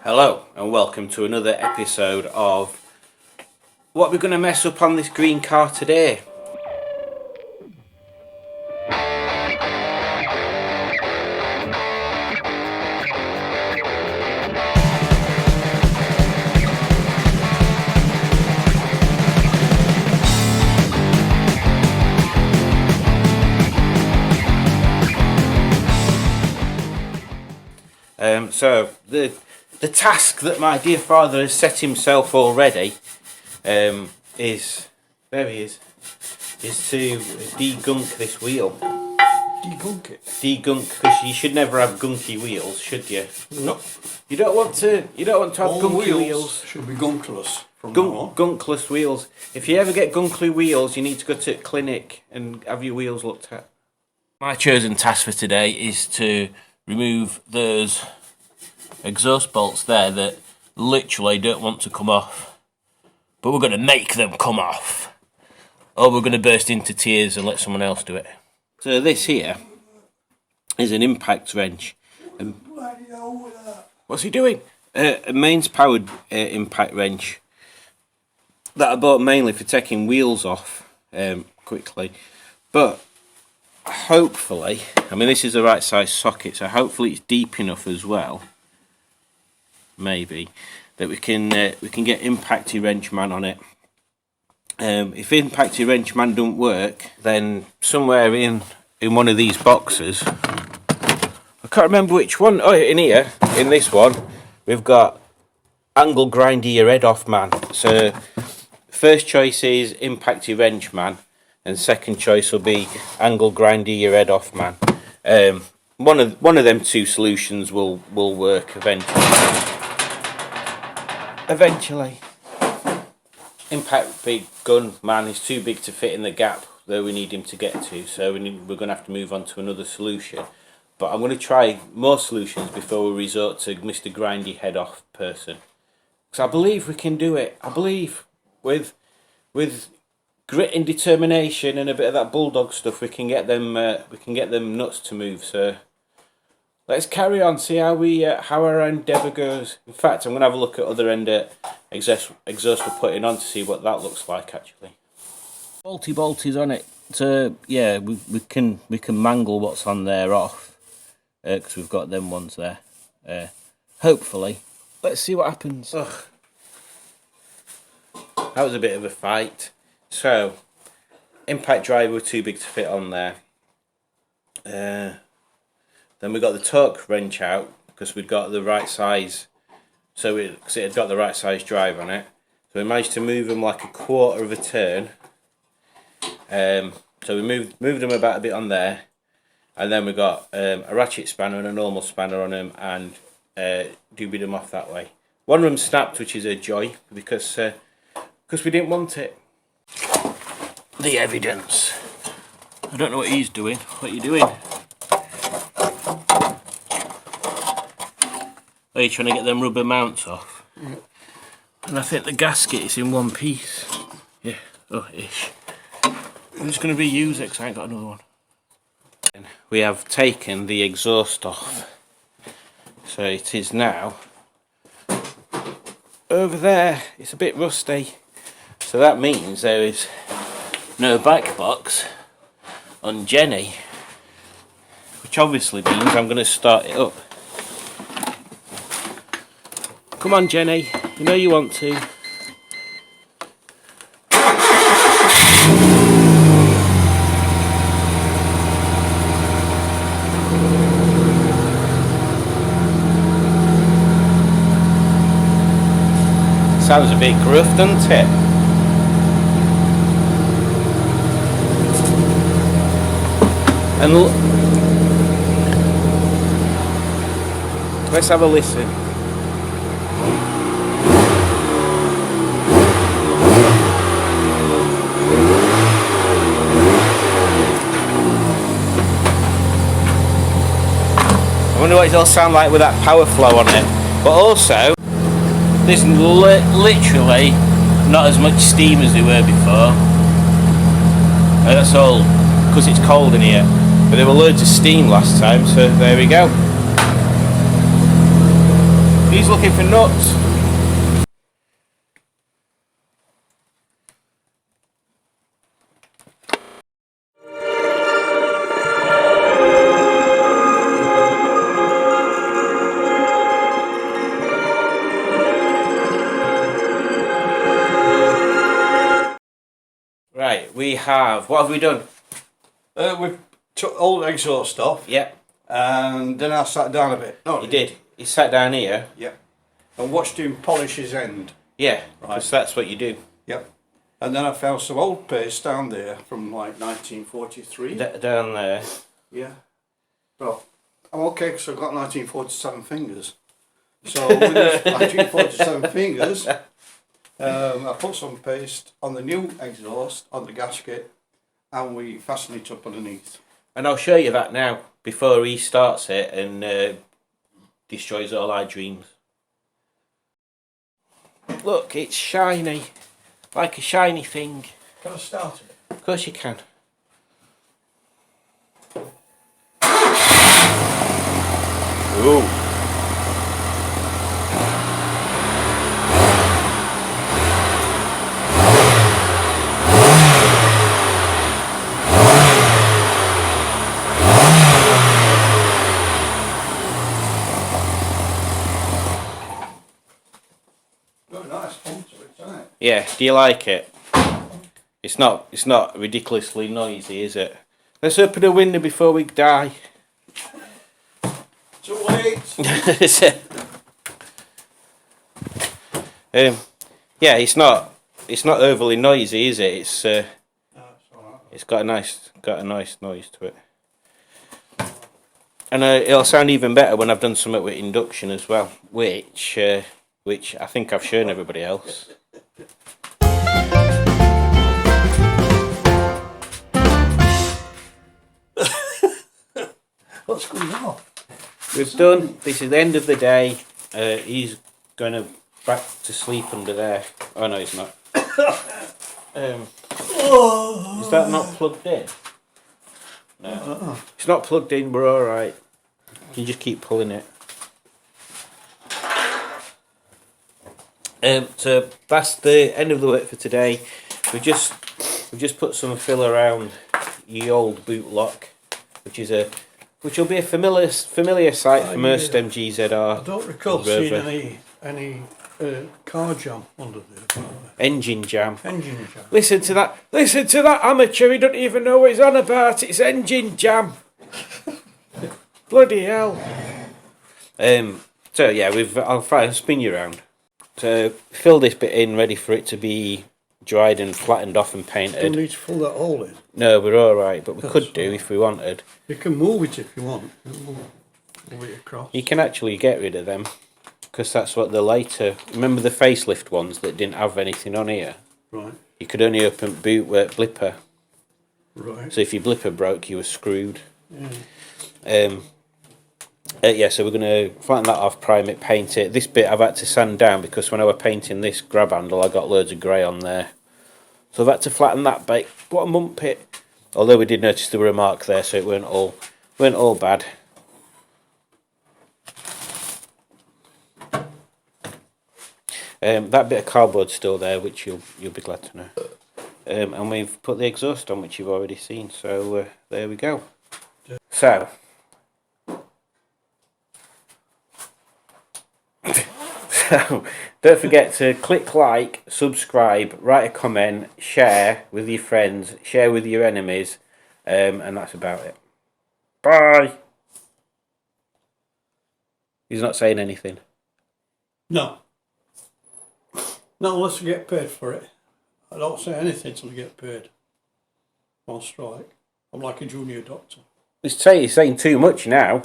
Hello and welcome to another episode of what we're going to mess up on this green car today. So the task that my dear father has set himself already is to degunk this wheel. Degunk it? Degunk, because you should never have gunky wheels, should you? No. You don't want to have All gunky wheels. should be gunkless from now on. Gunkless wheels. If you ever get gunkly wheels, you need to go to a clinic and have your wheels looked at. My chosen task for today is to remove those exhaust bolts there that literally don't want to come off, but we're going to make them come off, or we're going to burst into tears and let someone else do it. So this here is an impact wrench. What's he doing? A mains powered impact wrench that I bought mainly for taking wheels off quickly, but hopefully, I mean, this is the right size socket, so hopefully it's deep enough as well, maybe, that we can get Impacty Wrench Man on it. If Impacty Wrench Man don't work, then somewhere in one of these boxes, I can't remember which one, oh, in here, in this one, we've got Angle Grindy Your Head Off Man. So first choice is Impacty Wrench Man, and second choice will be Angle Grindy Your Head Off Man. One of them two solutions will work eventually. Impact Big Gun Man is too big to fit in the gap that we need him to get to, so we're going to have to move on to another solution. But I'm going to try more solutions before we resort to Mr. Grindy Head Off person, because I believe we can do it. I believe with grit and determination and a bit of that bulldog stuff, we can get them nuts to move. So let's carry on, see how our endeavour goes. In fact, I'm going to have a look at other end exhaust we're putting on to see what that looks like actually. Bolties on it. So yeah, we can mangle what's on there off, because we've got them ones there. Hopefully, let's see what happens. Ugh. That was a bit of a fight. So, impact driver were too big to fit on there. Then we got the torque wrench out because we'd got the right size. So because it had got the right size drive on it. So we managed to move them like a quarter of a turn. So we moved them about a bit on there, and then we got a ratchet spanner and a normal spanner on them, and doobied them off that way. One of them snapped, which is a joy because we didn't want it. The evidence. I don't know what he's doing. What are you doing? Are you trying to get them rubber mounts off? Yeah. And I think the gasket is in one piece. Yeah, oh, ish. I'm just going to reuse it because I ain't got another one. We have taken the exhaust off. So it is now over there. It's a bit rusty. So that means there is no back box on Jenny, which obviously means I'm going to start it up. Come on, Jenny, you know you want to. Sounds a bit gruff, doesn't it? And let's have a listen. I wonder what it'll sound like with that power flow on it. But also, there's literally not as much steam as there were before. And that's all because it's cold in here. But there were loads of steam last time, so there we go. He's looking for nuts. Right, we have. What have we done? We've took all the exhaust off. Yep. And then I sat down a bit. No, You did. You sat down here. Yep. And watched him polish his end. Yeah, because that's what you do. Yep. And then I found some old paste down there from like 1943. Down there. Yeah. Well, I'm okay because I've got 1947 fingers. So with those 1947 fingers, I put some paste on the new exhaust, on the gasket, and we fasten it up underneath. And I'll show you that now, before he starts it and destroys all our dreams. Look, it's shiny. Like a shiny thing. Can I start it? Of course you can. Ooh. Got a nice hum to it, isn't it? Yeah, do you like it? It's not ridiculously noisy, is it? Let's open a window before we die. Too late! Yeah, it's not overly noisy, is it? No, it's alright. It's got a nice noise to it. And it'll sound even better when I've done something with induction as well, which I think I've shown everybody else. What's going on? We've done. This is the end of the day. He's going back to sleep under there. Oh no, he's not. Is that not plugged in? No. It's not plugged in. We're all right. You can just keep pulling it. So that's the end of the work for today. We've just put some fill around the old boot lock, which will be a familiar sight for most MGZR. I don't recall seeing any car jam under there. Engine jam. Engine jam. Listen to that amateur. He doesn't even know what he's on about. It's engine jam. Bloody hell. So yeah, I'll try and spin you around. So fill this bit in, ready for it to be dried and flattened off and painted. Don't need to fill that hole in. No, we're all right, but we could do if we wanted. You can move it if you want. Move it across. You can actually get rid of them, because that's what the later. Remember the facelift ones that didn't have anything on here? Right. You could only open boot with blipper. Right. So if your blipper broke, you were screwed. Yeah. Yeah, so we're going to flatten that off, prime it, paint it. This bit I've had to sand down because when I was painting this grab handle I got loads of grey on there. So I've had to flatten that bit. What a mump it. Although we did notice there were a mark there, so it weren't all bad. That bit of cardboard's still there, which you'll be glad to know. And we've put the exhaust on, which you've already seen, so there we go. So don't forget to click like, subscribe, write a comment, share with your friends, share with your enemies, and that's about it. Bye. He's not saying anything. No. Not unless you get paid for it. I don't say anything till you get paid. On strike. I'm like a junior doctor. He's saying too much now.